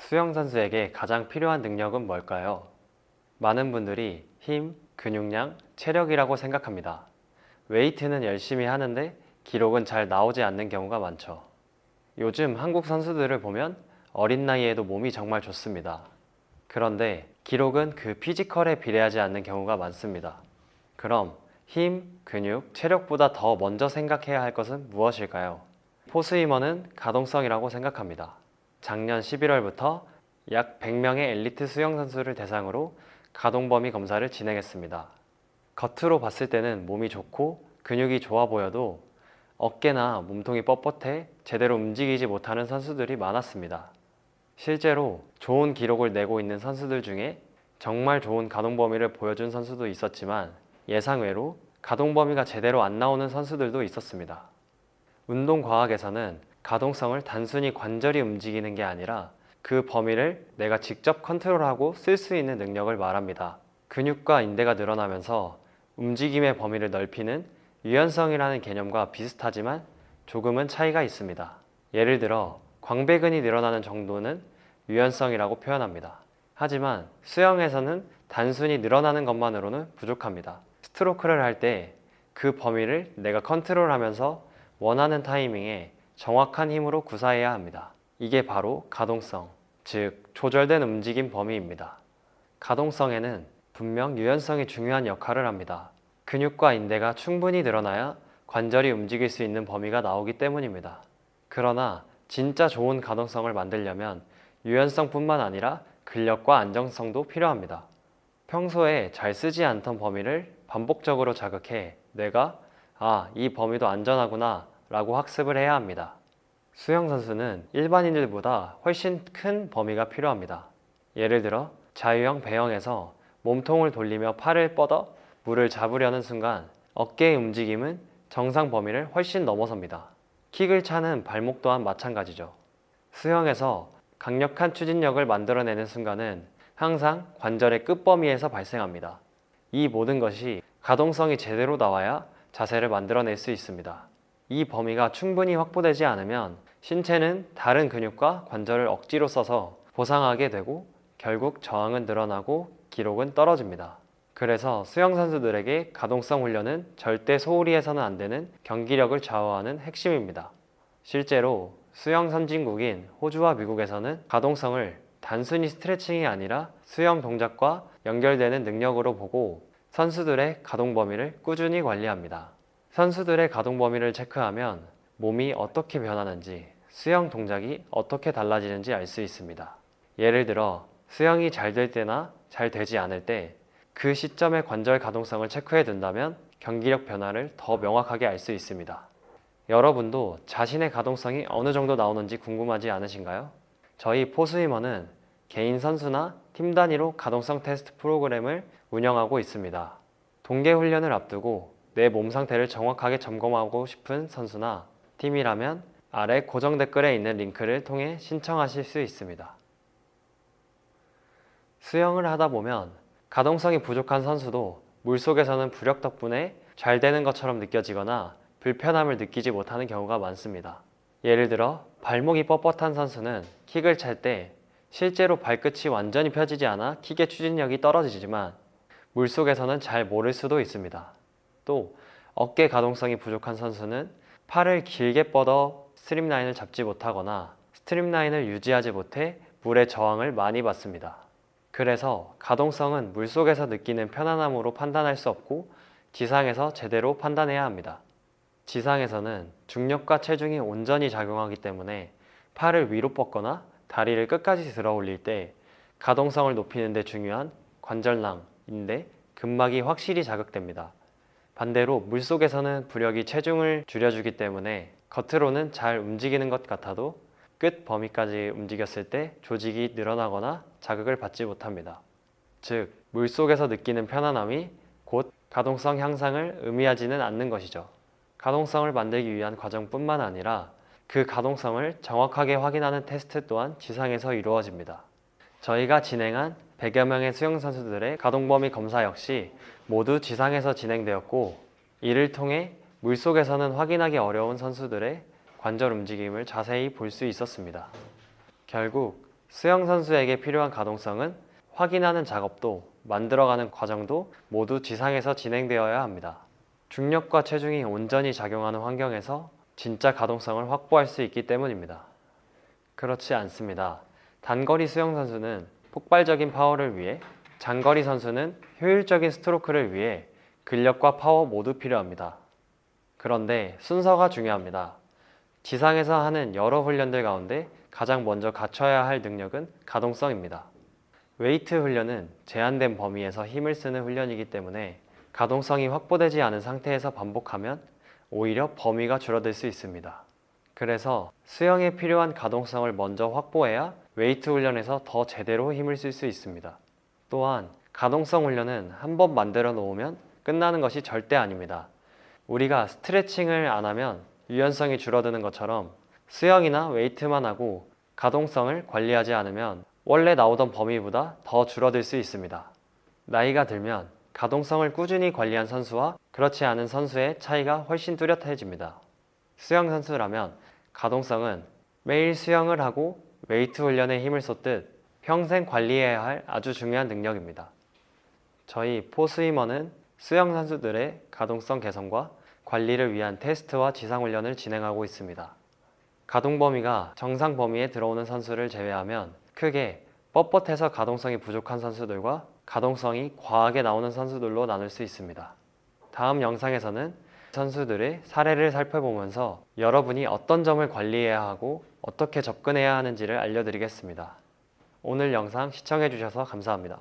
수영 선수에게 가장 필요한 능력은 뭘까요? 많은 분들이 힘, 근육량, 체력이라고 생각합니다. 웨이트는 열심히 하는데 기록은 잘 나오지 않는 경우가 많죠. 요즘 한국 선수들을 보면 어린 나이에도 몸이 정말 좋습니다. 그런데 기록은 그 피지컬에 비례하지 않는 경우가 많습니다. 그럼 힘, 근육, 체력보다 더 먼저 생각해야 할 것은 무엇일까요? 포스위머는 가동성이라고 생각합니다. 작년 11월부터 약 100명의 엘리트 수영 선수를 대상으로 가동 범위 검사를 진행했습니다. 겉으로 봤을 때는 몸이 좋고 근육이 좋아 보여도 어깨나 몸통이 뻣뻣해 제대로 움직이지 못하는 선수들이 많았습니다. 실제로 좋은 기록을 내고 있는 선수들 중에 정말 좋은 가동 범위를 보여준 선수도 있었지만 예상외로 가동 범위가 제대로 안 나오는 선수들도 있었습니다. 운동과학에서는 가동성을 단순히 관절이 움직이는 게 아니라 그 범위를 내가 직접 컨트롤하고 쓸 수 있는 능력을 말합니다. 근육과 인대가 늘어나면서 움직임의 범위를 넓히는 유연성이라는 개념과 비슷하지만 조금은 차이가 있습니다. 예를 들어 광배근이 늘어나는 정도는 유연성이라고 표현합니다. 하지만 수영에서는 단순히 늘어나는 것만으로는 부족합니다. 스트로크를 할 때 그 범위를 내가 컨트롤하면서 원하는 타이밍에 정확한 힘으로 구사해야 합니다. 이게 바로 가동성, 즉 조절된 움직임 범위입니다. 가동성에는 분명 유연성이 중요한 역할을 합니다. 근육과 인대가 충분히 늘어나야 관절이 움직일 수 있는 범위가 나오기 때문입니다. 그러나 진짜 좋은 가동성을 만들려면 유연성뿐만 아니라 근력과 안정성도 필요합니다. 평소에 잘 쓰지 않던 범위를 반복적으로 자극해 내가 이 범위도 안전하구나 라고 학습을 해야 합니다. 수영 선수는 일반인들보다 훨씬 큰 범위가 필요합니다. 예를 들어 자유형 배영에서 몸통을 돌리며 팔을 뻗어 물을 잡으려는 순간 어깨의 움직임은 정상 범위를 훨씬 넘어섭니다. 킥을 차는 발목 또한 마찬가지죠. 수영에서 강력한 추진력을 만들어내는 순간은 항상 관절의 끝범위에서 발생합니다. 이 모든 것이 가동성이 제대로 나와야 자세를 만들어낼 수 있습니다. 이 범위가 충분히 확보되지 않으면 신체는 다른 근육과 관절을 억지로 써서 보상하게 되고 결국 저항은 늘어나고 기록은 떨어집니다. 그래서 수영 선수들에게 가동성 훈련은 절대 소홀히 해서는 안 되는 경기력을 좌우하는 핵심입니다. 실제로 수영 선진국인 호주와 미국에서는 가동성을 단순히 스트레칭이 아니라 수영 동작과 연결되는 능력으로 보고 선수들의 가동 범위를 꾸준히 관리합니다. 선수들의 가동 범위를 체크하면 몸이 어떻게 변하는지, 수영 동작이 어떻게 달라지는지 알 수 있습니다. 예를 들어 수영이 잘 될 때나 잘 되지 않을 때 그 시점의 관절 가동성을 체크해 둔다면 경기력 변화를 더 명확하게 알 수 있습니다. 여러분도 자신의 가동성이 어느 정도 나오는지 궁금하지 않으신가요? 저희 포스위머는 개인 선수나 팀 단위로 가동성 테스트 프로그램을 운영하고 있습니다. 동계 훈련을 앞두고 내 몸 상태를 정확하게 점검하고 싶은 선수나 팀이라면 아래 고정 댓글에 있는 링크를 통해 신청하실 수 있습니다. 수영을 하다 보면 가동성이 부족한 선수도 물속에서는 부력 덕분에 잘 되는 것처럼 느껴지거나 불편함을 느끼지 못하는 경우가 많습니다. 예를 들어 발목이 뻣뻣한 선수는 킥을 찰 때 실제로 발끝이 완전히 펴지지 않아 킥의 추진력이 떨어지지만 물속에서는 잘 모를 수도 있습니다. 또 어깨 가동성이 부족한 선수는 팔을 길게 뻗어 스트림라인을 잡지 못하거나 스트림라인을 유지하지 못해 물의 저항을 많이 받습니다. 그래서 가동성은 물속에서 느끼는 편안함으로 판단할 수 없고 지상에서 제대로 판단해야 합니다. 지상에서는 중력과 체중이 온전히 작용하기 때문에 팔을 위로 뻗거나 다리를 끝까지 들어 올릴 때 가동성을 높이는 데 중요한 관절낭, 인대, 근막이 확실히 자극됩니다. 반대로 물속에서는 부력이 체중을 줄여주기 때문에 겉으로는 잘 움직이는 것 같아도 끝 범위까지 움직였을 때 조직이 늘어나거나 자극을 받지 못합니다. 즉, 물속에서 느끼는 편안함이 곧 가동성 향상을 의미하지는 않는 것이죠. 가동성을 만들기 위한 과정뿐만 아니라 그 가동성을 정확하게 확인하는 테스트 또한 지상에서 이루어집니다. 저희가 진행한 100여 명의 수영 선수들의 가동 범위 검사 역시 모두 지상에서 진행되었고, 이를 통해 물속에서는 확인하기 어려운 선수들의 관절 움직임을 자세히 볼 수 있었습니다. 결국 수영 선수에게 필요한 가동성은 확인하는 작업도 만들어가는 과정도 모두 지상에서 진행되어야 합니다. 중력과 체중이 온전히 작용하는 환경에서 진짜 가동성을 확보할 수 있기 때문입니다. 그렇지 않습니다. 단거리 수영 선수는 폭발적인 파워를 위해, 장거리 선수는 효율적인 스트로크를 위해 근력과 파워 모두 필요합니다. 그런데 순서가 중요합니다. 지상에서 하는 여러 훈련들 가운데 가장 먼저 갖춰야 할 능력은 가동성입니다. 웨이트 훈련은 제한된 범위에서 힘을 쓰는 훈련이기 때문에 가동성이 확보되지 않은 상태에서 반복하면 오히려 범위가 줄어들 수 있습니다. 그래서 수영에 필요한 가동성을 먼저 확보해야 웨이트 훈련에서 더 제대로 힘을 쓸 수 있습니다. 또한 가동성 훈련은 한번 만들어 놓으면 끝나는 것이 절대 아닙니다. 우리가 스트레칭을 안 하면 유연성이 줄어드는 것처럼 수영이나 웨이트만 하고 가동성을 관리하지 않으면 원래 나오던 범위보다 더 줄어들 수 있습니다. 나이가 들면 가동성을 꾸준히 관리한 선수와 그렇지 않은 선수의 차이가 훨씬 뚜렷해집니다. 수영 선수라면 가동성은 매일 수영을 하고 웨이트 훈련에 힘을 쏟듯 평생 관리해야 할 아주 중요한 능력입니다. 저희 포스위머는 수영 선수들의 가동성 개선과 관리를 위한 테스트와 지상훈련을 진행하고 있습니다. 가동 범위가 정상 범위에 들어오는 선수를 제외하면 크게 뻣뻣해서 가동성이 부족한 선수들과 가동성이 과하게 나오는 선수들로 나눌 수 있습니다. 다음 영상에서는 선수들의 사례를 살펴보면서 여러분이 어떤 점을 관리해야 하고 어떻게 접근해야 하는지를 알려드리겠습니다. 오늘 영상 시청해주셔서 감사합니다.